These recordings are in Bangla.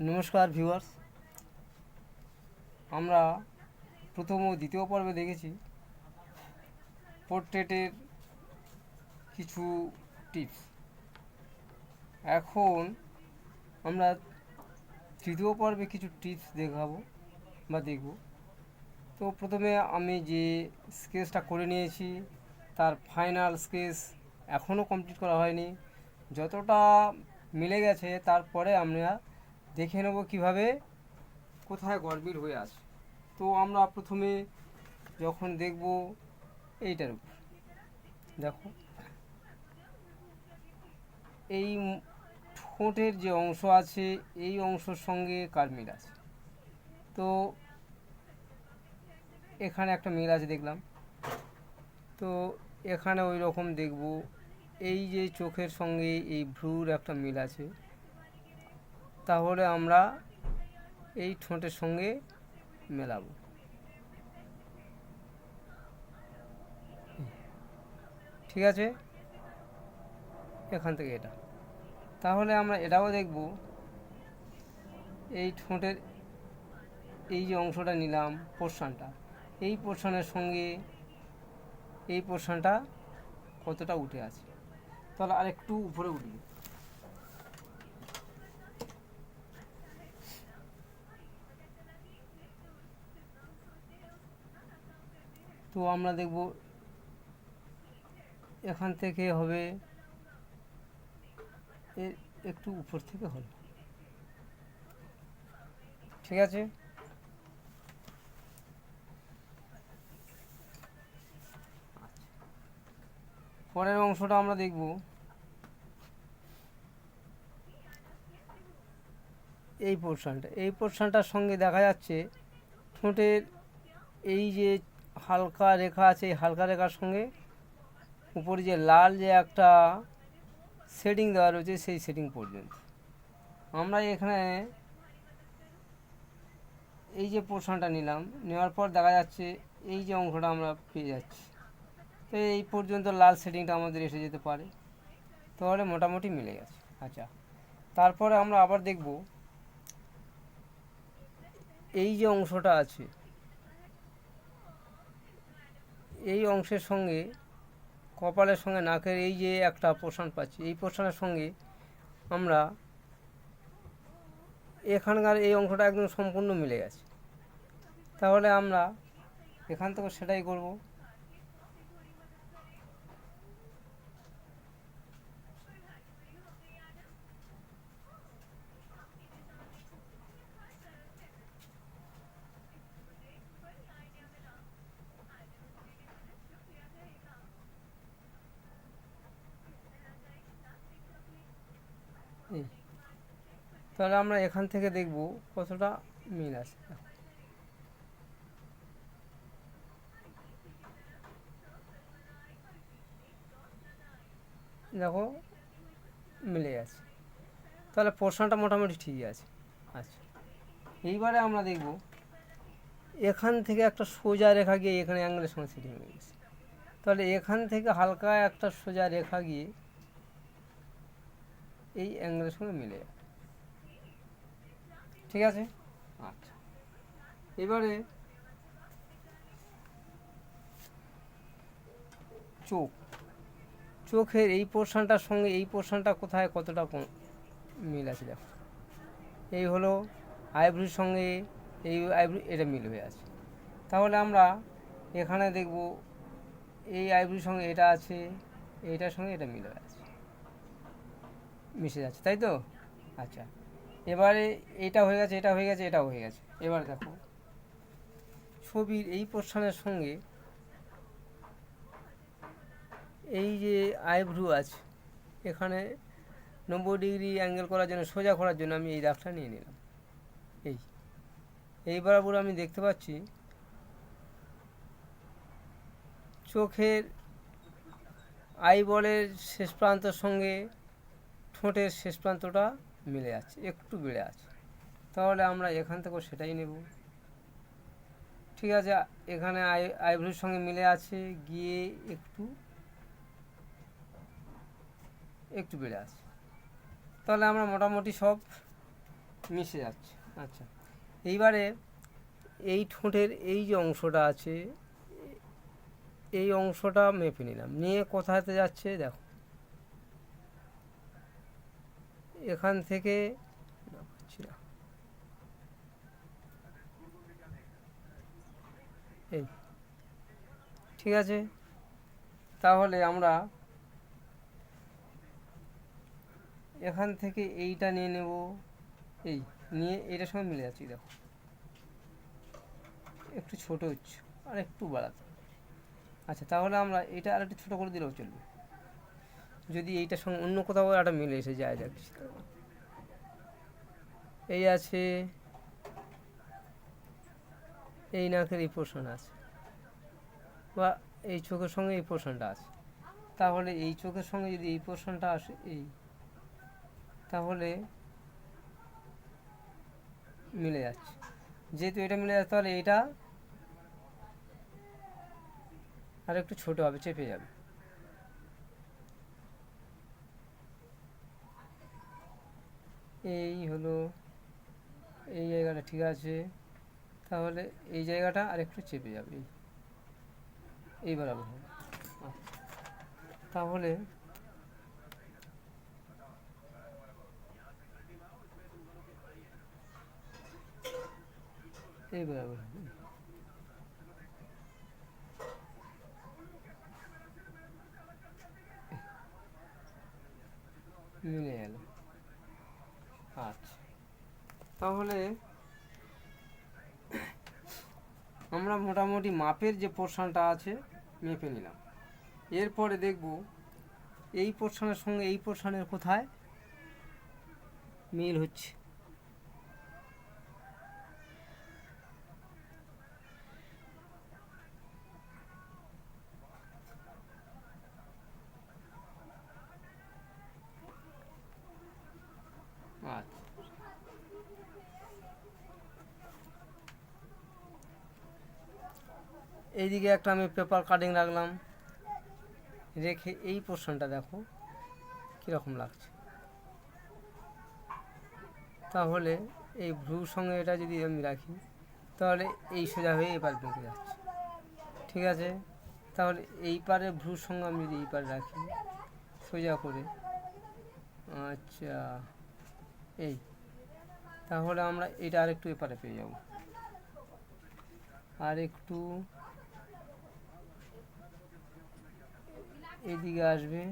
নমস্কার ভিউয়ার্স, আমরা প্রথম ও দ্বিতীয় পর্বে দেখেছি পোর্ট্রেটের কিছু টিপস। এখন আমরা তৃতীয় পর্বে কিছু টিপস দেখাবো বা দেখব। তো প্রথমে আমি যে স্কেচটা করে নিয়েছি তার ফাইনাল স্কেচ এখনও কমপ্লিট করা হয়নি, যতটা মিলে গেছে তারপরে আমরা দেখে নেব কীভাবে কোথায় গড়বিড় হয়ে আছে। তো আমরা প্রথমে যখন দেখব এইটার উপর দেখো, এই ঠোঁটের যে অংশ আছে এই অংশের সঙ্গে কার মিল আছে। তো এখানে একটা মিল আছে দেখলাম, তো এখানে ওই রকম দেখব এই যে চোখের সঙ্গে এই ভ্রুর একটা মিল আছে, তাহলে আমরা এই ঠোঁটের সঙ্গে মেলাবো। ঠিক আছে, এখান থেকে এটা, তাহলে আমরা এটাও দেখব এই ঠোঁটের এই যে অংশটা নিলাম পোর্শনটা, এই পোর্শনের সঙ্গে এই পোর্শনটা কতটা উঠে আছে। তাহলে আর একটু উপরে উঠবে, তো আমরা দেখব এখান থেকে হবে এর একটু উপর থেকে হলো। ঠিক আছে, পরের অংশটা আমরা দেখব এই পোর্শনটার সঙ্গে দেখা যাচ্ছে ঠোঁটের এই যে হালকা রেখা আছে, এই হালকা রেখার সঙ্গে উপরে যে লাল যে একটা শেডিং দেওয়া রয়েছে সেই শেডিং পর্যন্ত আমরা এখানে এই যে পোর্শনটা নিলাম, নেওয়ার পর দেখা যাচ্ছে এই যে অংশটা আমরা পেয়ে যাচ্ছি, তো এই পর্যন্ত লাল শেডিংটা আমাদের এসে যেতে পারে, তাহলে মোটামুটি মিলে গেছে। আচ্ছা, তারপরে আমরা আবার দেখব এই যে অংশটা আছে এই অংশের সঙ্গে কপালের সঙ্গে নাকের এই যে একটা পোর্শন পাচ্ছি, এই পোর্শনের সঙ্গে আমরা এখানকার এই অংশটা একদম সম্পূর্ণ মিলে গেছে, তাহলে আমরা এখান থেকে সেটাই করব। এই, তাহলে আমরা এখান থেকে দেখব কতটা মিল আছে। দেখো মিলে গেছে, তাহলে পোর্শনটা মোটামুটি ঠিকই আছে। আচ্ছা, এইবারে আমরা দেখব এখান থেকে একটা সোজা রেখা গিয়ে এখানে অ্যাঙ্গেলের সঙ্গে সেটিং হয়ে গেছে, তাহলে এখান থেকে হালকা একটা সোজা রেখা গিয়ে এই অ্যাঙ্গেলের সঙ্গে মিলে যাবে। ঠিক আছে, আচ্ছা, এবারে চোখের এই পোর্শনটার সঙ্গে এই পোর্শনটা কোথায় কতটা মিল আছে দেখো, এই হলো আইব্রুর সঙ্গে এই আইব্রু এটা মিল হয়ে আছে, তাহলে আমরা এখানে দেখব এই আইব্রুর সঙ্গে এটা আছে, এইটার সঙ্গে এটা মিল হয়ে আছে, মিশে যাচ্ছে, তাই তো। আচ্ছা, এবারে এটা হয়ে গেছে, এটা হয়ে গেছে, এটাও হয়ে গেছে। এবার দেখো ছবির এই পোর্শনের সঙ্গে এই যে আইব্রু আছে, এখানে 90 ডিগ্রি অ্যাঙ্গেল করার জন্য, সোজা করার জন্য আমি এই দাগটা নিয়ে নিলাম। এই বরাবর আমি দেখতে পাচ্ছি চোখের আইবলের শেষ প্রান্তের সঙ্গে ঠোঁটের শেষ প্রান্তটা মিলে যাচ্ছে, একটু বেড়ে আছে, তাহলে আমরা এখান থেকেও সেটাই নেব। ঠিক আছে, এখানে আইব্রোর সঙ্গে মিলে আছে গিয়ে একটু বেড়ে আছে, তাহলে আমরা মোটামুটি সব মিশে যাচ্ছে। আচ্ছা, এইবারে এই ঠোঁটের এই যে অংশটা আছে, এই অংশটা মেপে নিলাম, নিয়ে কোথাতে যাচ্ছে দেখো, এখান থেকে না পাচ্ছি না, এই ঠিক আছে। তাহলে আমরা এখান থেকে এইটা নিয়ে নেব, এই নিয়ে এটার সঙ্গে মিলে যাচ্ছি দেখো, একটু ছোট হচ্ছে আর একটু বাড়াতে। আচ্ছা, তাহলে আমরা এটা আর একটু ছোটো করে দিলেও চলবে, যদি এইটার সঙ্গে অন্য কোথাও একটা মিলে এসে যায় যাচ্ছে। এই আছে, এই নাকের এই পোর্শন আছে, বা এই চোখের সঙ্গে এই পোর্শনটা আছে, তাহলে এই চোখের সঙ্গে যদি এই পোর্শনটা আসে, এই তাহলে মিলে যাচ্ছে। যেহেতু এটা মিলে যাচ্ছে, তাহলে এইটা আর একটু ছোটো হবে, চেপে যাবে। এই হলো এই জায়গাটা, ঠিক আছে। তাহলে এই জায়গাটা আর একটু চেপে যাবে, এই বরাবর হবে। তাহলে এই বরাবর হবে, মিলে গেল। আচ্ছা, তাহলে আমরা মোটামুটি মাপের যে পোর্শনটা আছে মেপে নিলাম। এরপরে দেখব এই পোর্শনের সঙ্গে এই পোর্শনের কোথায় মিল হচ্ছে। আচ্ছা, এইদিকে একটা আমি পেপার কাটিং রাখলাম, রেখে এই পোর্শনটা দেখো কীরকম লাগছে। তাহলে এই ভ্রুর সঙ্গে এটা যদি আমি রাখি, তাহলে এই সোজা হয়ে এপার ঢুকে যাচ্ছে, ঠিক আছে। তাহলে এই পারে ভ্রুর সঙ্গে আমি যদি এই পারে রাখি সোজা করে, আচ্ছা এই, তাহলে আমরা এটা আরেকটু এপারে পেয়ে যাব, আর একটু এদিকে আসবে,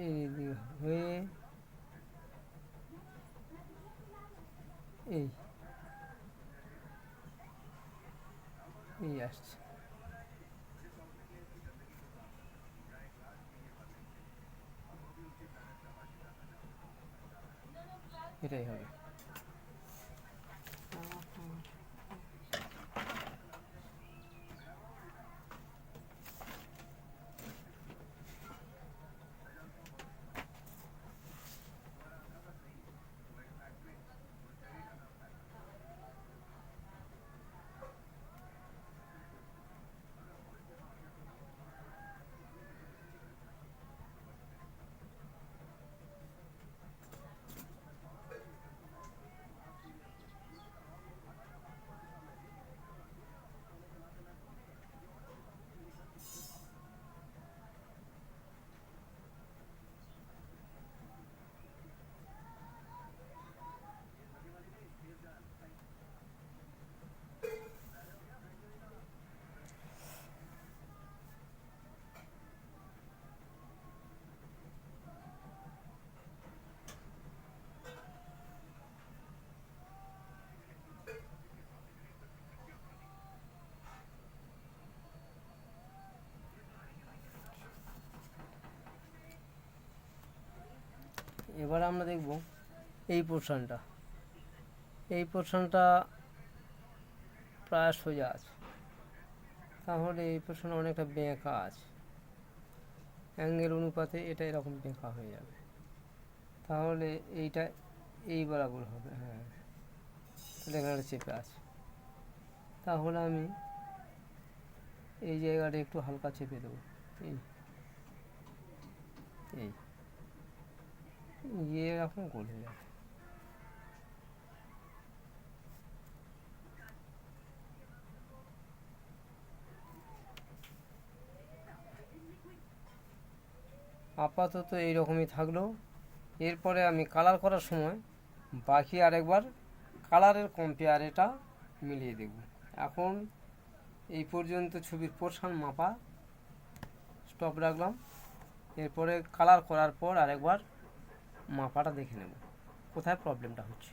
এইদিকে হয়ে এই এই আসছে, এটাই হবে। এবার আমরা দেখব এই পোর্শনটা, এই পোর্শনটা প্রায় সোজা আছে, তাহলে এই পোর্শনে অনেকটা বেঁকা আছে, অ্যাঙ্গেল অনুপাতে এটা এরকম বেঁকা হয়ে যাবে, তাহলে এইটা এই বরাবর হবে। হ্যাঁ, তাহলে এখানে চেপে আছে, তাহলে আমি এই জায়গাটা একটু হালকা চেপে দেবো, এই এই এরকম গোল হয়ে যাবে। আপাতত এইরকমই থাকলো। এরপরে আমি কালার করার সময় বাকি আরেকবার কালারের কম্পেয়ার এটা মিলিয়ে দেব। এখন এই পর্যন্ত ছবির পোর্শন মাপা, স্টপ রাখলাম। এরপরে কালার করার পর আরেকবার মাপাটা দেখে নেব কোথায় প্রবলেমটা হচ্ছে।